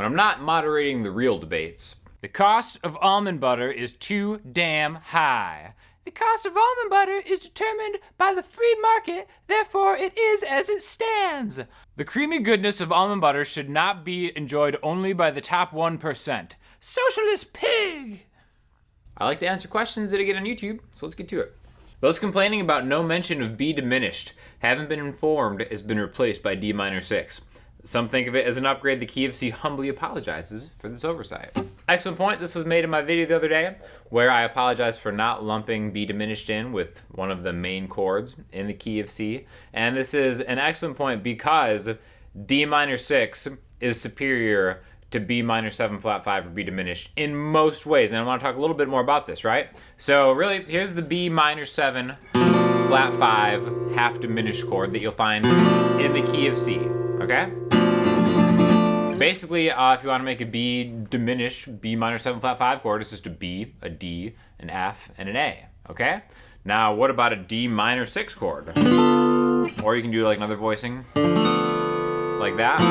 when I'm not moderating the real debates. The cost of almond butter is too damn high. The cost of almond butter is determined by the free market, therefore it is as it stands. The creamy goodness of almond butter should not be enjoyed only by the top 1%. Socialist pig! I like to answer questions that I get on YouTube, so let's get to it. Those complaining about no mention of B diminished haven't been informed has been replaced by D minor 6. Some think of it as an upgrade. The key of C humbly apologizes for this oversight. Excellent point. This was made in my video the other day where I apologize for not lumping B diminished in with one of the main chords in the key of C. And this is an excellent point because D minor 6 is superior to B minor 7 flat 5 or B diminished in most ways. And I want to talk a little bit more about this, right? So really, here's the B minor 7 flat 5 half diminished chord that you'll find in the key of C, okay? Basically, if you want to make a B diminished B minor 7 flat 5 chord, it's just a B, a D, an F, and an A, okay? Now, what about a D minor 6 chord? Or you can do like another voicing, like that.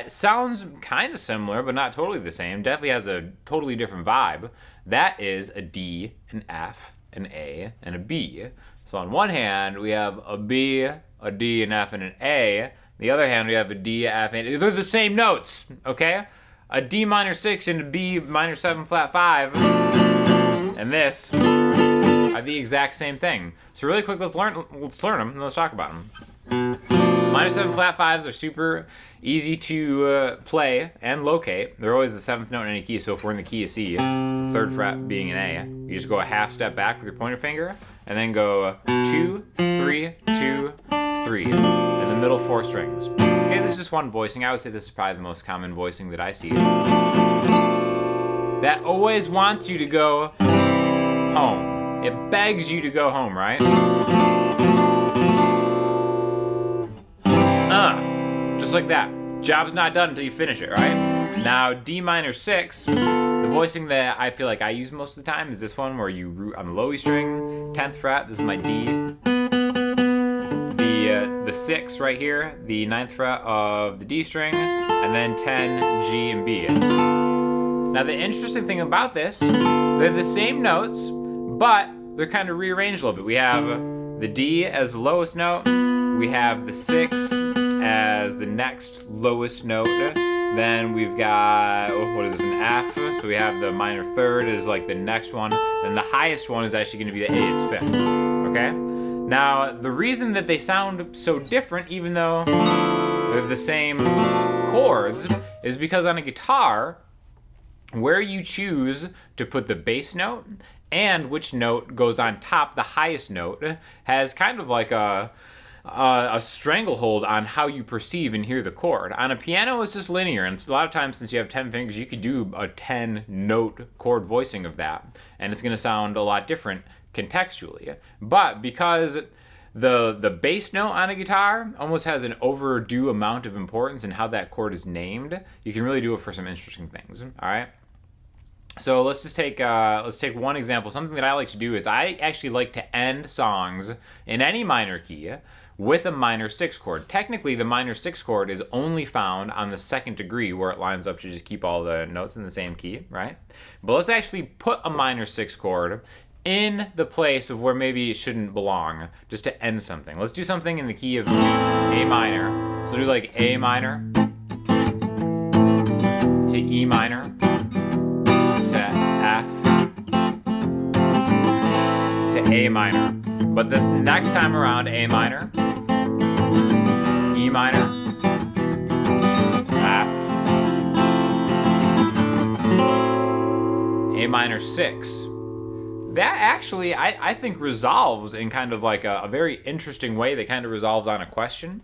It sounds kind of similar, but not totally the same. Definitely has a totally different vibe. That is a D, an F, an A, and a B. So on one hand, we have a B, a D, an F, and an A. The other hand, we have a D, F, and they're the same notes, okay? A D minor 6 and a B minor 7 flat 5 and this are the exact same thing. So really quick, let's learn them and let's talk about them. Minor 7 flat 5s are super easy to play and locate. They're always the 7th note in any key, so if we're in the key of C, 3rd fret being an A, you just go a half step back with your pointer finger and then go 2, 3, 2, 3, and the middle 4 strings. Okay, this is just one voicing. I would say this is probably the most common voicing that I see. That always wants you to go home. It begs you to go home, right? Just like that. Job's not done until you finish it, right? Now, D minor 6, the voicing that I feel like I use most of the time is this one where you root on the low E string, 10th fret, this is my D. The 6 right here, the 9th fret of the D string, and then 10, G, and B. Now the interesting thing about this, they're the same notes, but they're kind of rearranged a little bit. We have the D as the lowest note, we have the 6 as the next lowest note, then we've got, what is this, an F, so we have the minor 3rd is like the next one, and the highest one is actually going to be the A, it's 5th, okay? Now, the reason that they sound so different, even though they're the same chords, is because on a guitar, where you choose to put the bass note and which note goes on top, the highest note, has kind of like a stranglehold on how you perceive and hear the chord. On a piano, it's just linear, and a lot of times since you have 10 fingers, you could do a 10-note chord voicing of that, and it's going to sound a lot different contextually. But because the bass note on a guitar almost has an overdue amount of importance in how that chord is named, you can really do it for some interesting things, all right? So let's take one example. Something that I like to do is I actually like to end songs in any minor key with a minor 6 chord. Technically, the minor 6 chord is only found on the 2nd degree where it lines up to just keep all the notes in the same key, right? But let's actually put a minor 6 chord in the place of where maybe it shouldn't belong, just to end something. Let's do something in the key of A minor. So do like A minor to E minor to F to A minor. But this next time around, A minor, E minor, F, A minor 6. That actually, I think, resolves in kind of like a very interesting way that kind of resolves on a question.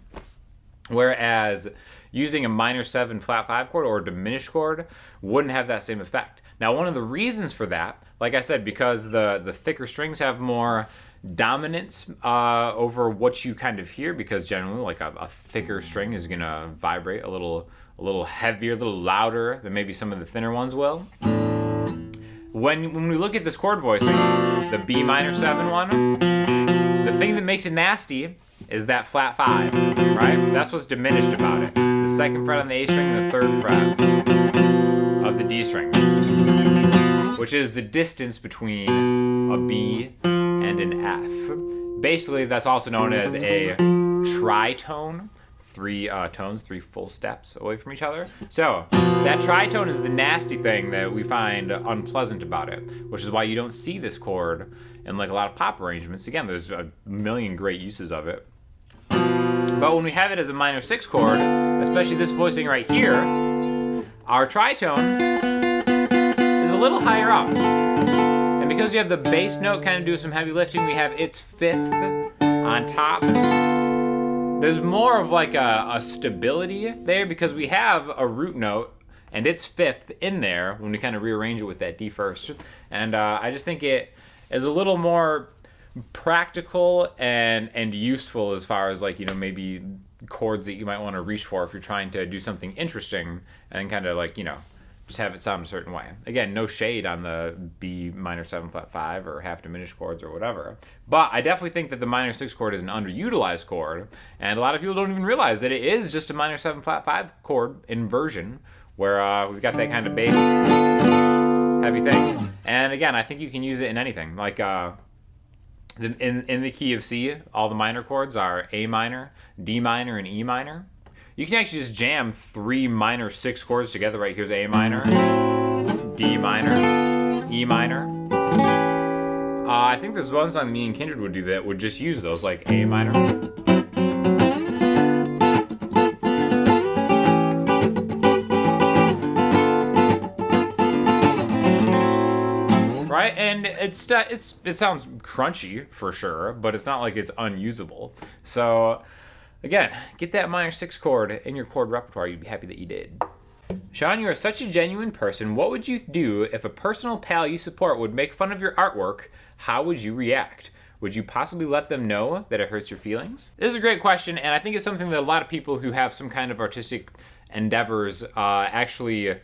Whereas using a minor 7 flat 5 chord or a diminished chord wouldn't have that same effect. Now, one of the reasons for that, like I said, because the thicker strings have more dominance over what you kind of hear, because generally like a thicker string is going to vibrate a little heavier, a little louder than maybe some of the thinner ones will. When we look at this chord voicing, the B minor 7 one, the thing that makes it nasty is that flat 5, right? That's what's diminished about it. The the 2nd fret on the A string and the 3rd fret of the D string, which is the distance between a B and an F. Basically, that's also known as a tritone. 3 tones, 3 full steps away from each other. So that tritone is the nasty thing that we find unpleasant about it, which is why you don't see this chord in like a lot of pop arrangements. Again, there's a million great uses of it. But when we have it as a minor 6 chord, especially this voicing right here, our tritone is a little higher up. And because we have the bass note kind of do some heavy lifting, we have its 5th on top. There's more of like a stability there because we have a root note and it's 5th in there when we kind of rearrange it with that D first. And I just think it is a little more practical and useful as far as like, you know, maybe chords that you might want to reach for if you're trying to do something interesting and kind of like, you know, just have it sound a certain way. Again, no shade on the B minor 7 flat 5 or half diminished chords or whatever. But I definitely think that the minor 6 chord is an underutilized chord, and a lot of people don't even realize that it is just a minor 7 flat 5 chord inversion where we've got that kind of bass heavy thing. And again, I think you can use it in anything. Like in the key of C, all the minor chords are A minor, D minor, and E minor. You can actually just jam 3 minor 6 chords together. Right here's A minor, D minor, E minor. I think there's one song me and Kindred would do that would just use those, like A minor. Right, and it sounds crunchy for sure, but it's not like it's unusable. So again, get that minor 6 chord in your chord repertoire. You'd be happy that you did. Sean, you are such a genuine person. What would you do if a personal pal you support would make fun of your artwork? How would you react? Would you possibly let them know that it hurts your feelings? This is a great question, and I think it's something that a lot of people who have some kind of artistic endeavors actually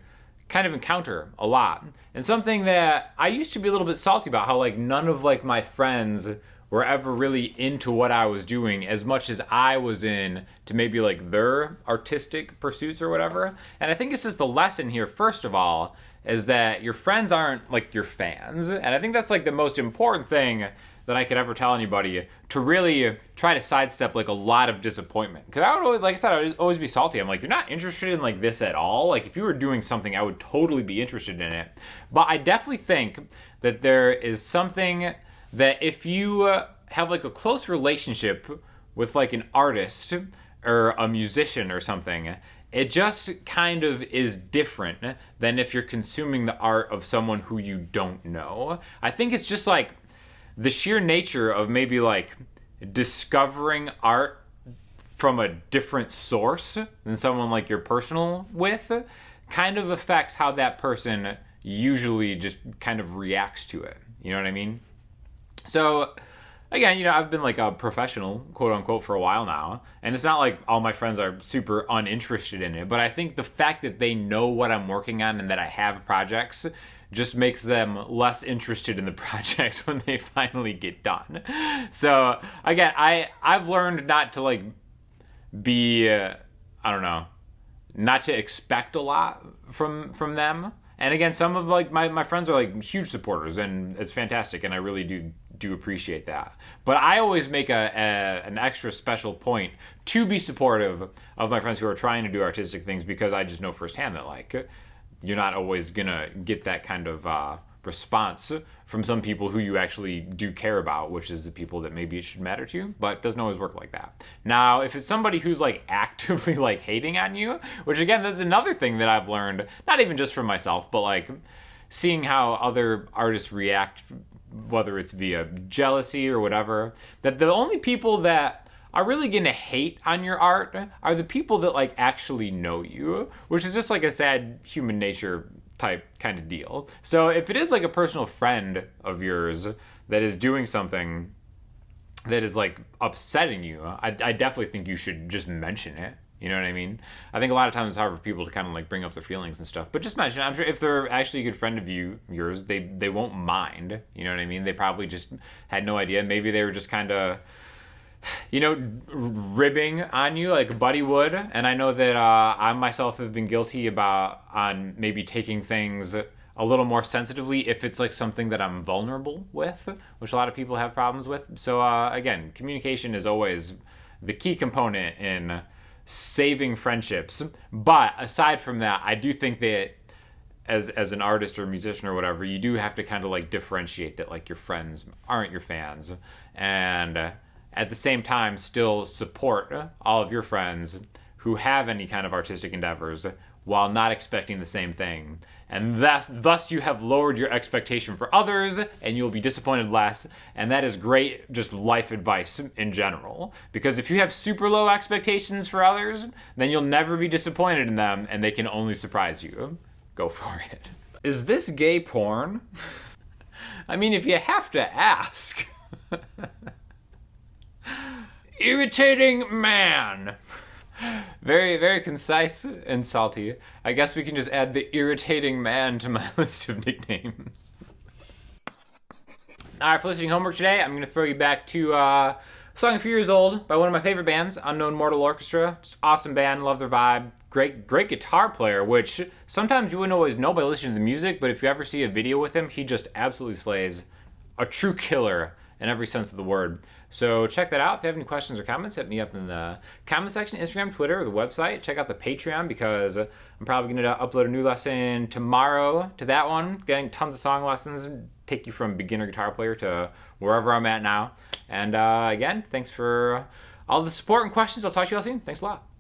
kind of encounter a lot. And something that I used to be a little bit salty about, how like none of like my friends were ever really into what I was doing as much as I was in to maybe like their artistic pursuits or whatever. And I think this is the lesson here, first of all, is that your friends aren't like your fans. And I think that's like the most important thing that I could ever tell anybody, to really try to sidestep like a lot of disappointment. Because I would always, like I said, I would always be salty. I'm like, you're not interested in like this at all. Like if you were doing something, I would totally be interested in it. But I definitely think that there is something that if you have like a close relationship with like an artist or a musician or something, it just kind of is different than if you're consuming the art of someone who you don't know. I think it's just like the sheer nature of maybe like discovering art from a different source than someone like you're personal with kind of affects how that person usually just kind of reacts to it. You know what I mean? So again, you know, I've been like a professional, quote unquote, for a while now, and it's not like all my friends are super uninterested in it, but I think the fact that they know what I'm working on and that I have projects just makes them less interested in the projects when they finally get done. So again, I've learned not to like be, I don't know, not to expect a lot from them. And again, some of like my friends are like huge supporters, and it's fantastic, and I really do appreciate that. But I always make an extra special point to be supportive of my friends who are trying to do artistic things, because I just know firsthand that like you're not always gonna get that kind of response from some people who you actually do care about, which is the people that maybe it should matter to, but it doesn't always work like that. Now, if it's somebody who's like actively like hating on you, which again, that's another thing that I've learned, not even just from myself, but like seeing how other artists react, whether it's via jealousy or whatever, that the only people that are really gonna hate on your art are the people that like actually know you, which is just like a sad human nature type kind of deal. So if it is like a personal friend of yours that is doing something that is like upsetting you, I definitely think you should just mention it. You know what I mean? I think a lot of times it's hard for people to kind of like bring up their feelings and stuff, but just mention it. I'm sure if they're actually a good friend of yours, they won't mind. You know what I mean? They probably just had no idea. Maybe they were just kind of ribbing on you like Buddy would. And I know that I myself have been guilty on maybe taking things a little more sensitively if it's like something that I'm vulnerable with, which a lot of people have problems with. So again, communication is always the key component in saving friendships. But aside from that, I do think that as an artist or musician or whatever, you do have to kind of like differentiate that like your friends aren't your fans, and at the same time still support all of your friends who have any kind of artistic endeavors while not expecting the same thing. And thus you have lowered your expectation for others and you'll be disappointed less. And that is great just life advice in general. Because if you have super low expectations for others, then you'll never be disappointed in them and they can only surprise you. Go for it. Is this gay porn? I mean, if you have to ask. Irritating man. Very, very concise and salty. I guess we can just add the irritating man to my list of nicknames. Alright, for listening homework today, I'm going to throw you back to a song a few years old by one of my favorite bands, Unknown Mortal Orchestra. Just awesome band, love their vibe. Great guitar player, which sometimes you wouldn't always know by listening to the music, but if you ever see a video with him, he just absolutely slays. A true killer in every sense of the word. So check that out. If you have any questions or comments, hit me up in the comment section, Instagram, Twitter, or the website. Check out the Patreon because I'm probably going to upload a new lesson tomorrow to that one. Getting tons of song lessons, take you from beginner guitar player to wherever I'm at now. And again, thanks for all the support and questions. I'll talk to you all soon. Thanks a lot.